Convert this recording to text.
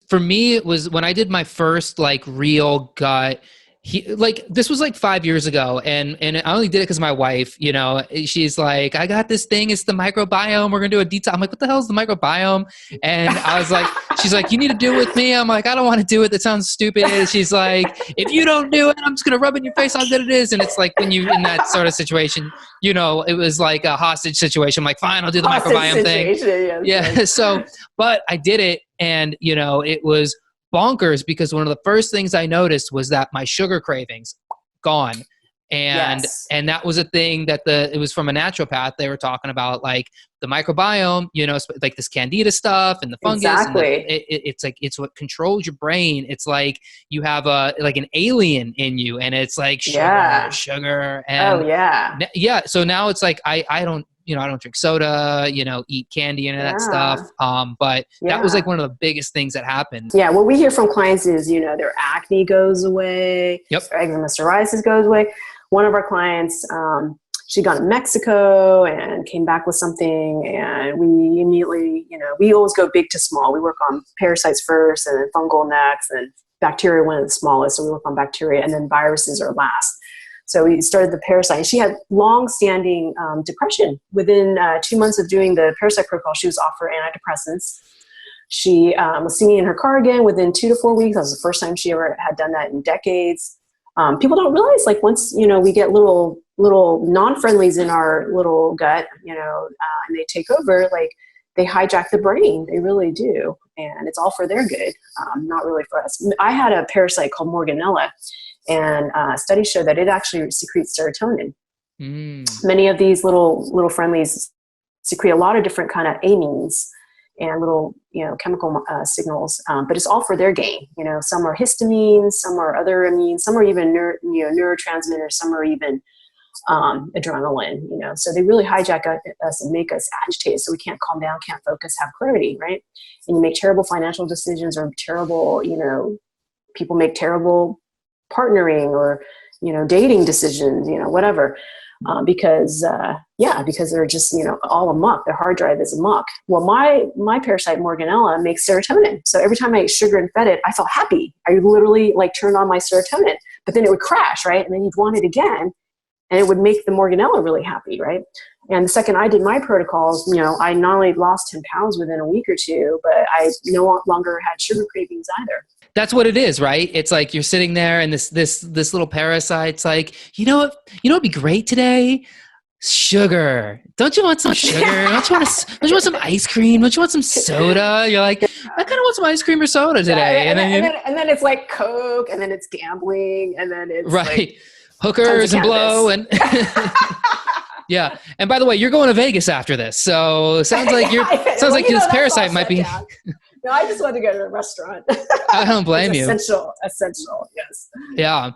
for me, it was when I did my first like real gut. This was like 5 years ago, and I only did it because my wife, she's like, I got this thing, it's the microbiome, we're gonna do a detox. I'm like, what the hell is the microbiome? And I was like, she's like, you need to do it with me. I'm like, I don't want to do it, that sounds stupid. She's like, if you don't do it, I'm just gonna rub it in your face how good it is. And it's like, when you in that sort of situation, it was like a hostage situation. I'm like, fine, I'll do the microbiome thing. Yes, yeah. So, but I did it, and it was bonkers, because one of the first things I noticed was that my sugar cravings gone. And that was a thing that it was from a naturopath. They were talking about like the microbiome, like this candida stuff and the fungus. Exactly. And it's like, it's what controls your brain. It's like you have like an alien in you, and it's like sugar. And so now it's like, I don't drink soda, eat candy and that stuff. But that was like one of the biggest things that happened. Yeah. What we hear from clients is, their acne goes away. Yep. Their eczema, psoriasis goes away. One of our clients, she'd gone to Mexico and came back with something, and we immediately, we always go big to small. We work on parasites first, and then fungal next, and bacteria one of the smallest. So we work on bacteria, and then viruses are last. So we started the parasite. She had long-standing depression. Within 2 months of doing the parasite protocol, she was offered antidepressants. She was singing in her car again within 2 to 4 weeks. That was the first time she ever had done that in decades. People don't realize, like, once, we get little non-friendlies in our little gut, and they take over, like, they hijack the brain. They really do. And it's all for their good, not really for us. I had a parasite called Morganella, and studies show that it actually secretes serotonin. Many of these little friendlies secrete a lot of different kind of amines and little, chemical signals, but it's all for their gain. Some are histamines, some are other amines, some are even neurotransmitters, some are even adrenaline. So they really hijack us and make us agitated, so we can't calm down, can't focus, have clarity, right? And you make terrible financial decisions, or terrible, people make terrible partnering or dating decisions, whatever. Because they're just, all amok. Their hard drive is amok. Well, my parasite Morganella makes serotonin. So every time I ate sugar and fed it, I felt happy. I literally like turned on my serotonin, but then it would crash, right? And then you'd want it again, and it would make the Morganella really happy, right? And the second I did my protocols, I not only lost 10 pounds within a week or two, but I no longer had sugar cravings either. That's what it is, right? It's like you're sitting there, and this little parasite's like, what'd be great today? Sugar. Don't you want some sugar? Don't you want some ice cream? Don't you want some soda? You're like, I kind of want some ice cream or soda today. And then it's like Coke, and then it's gambling, and then it's right, like hookers and blow and. Yeah. And by the way, you're going to Vegas after this. So sounds like this parasite might be. No, I just wanted to go to a restaurant. I don't blame you. Essential, yes. Yeah.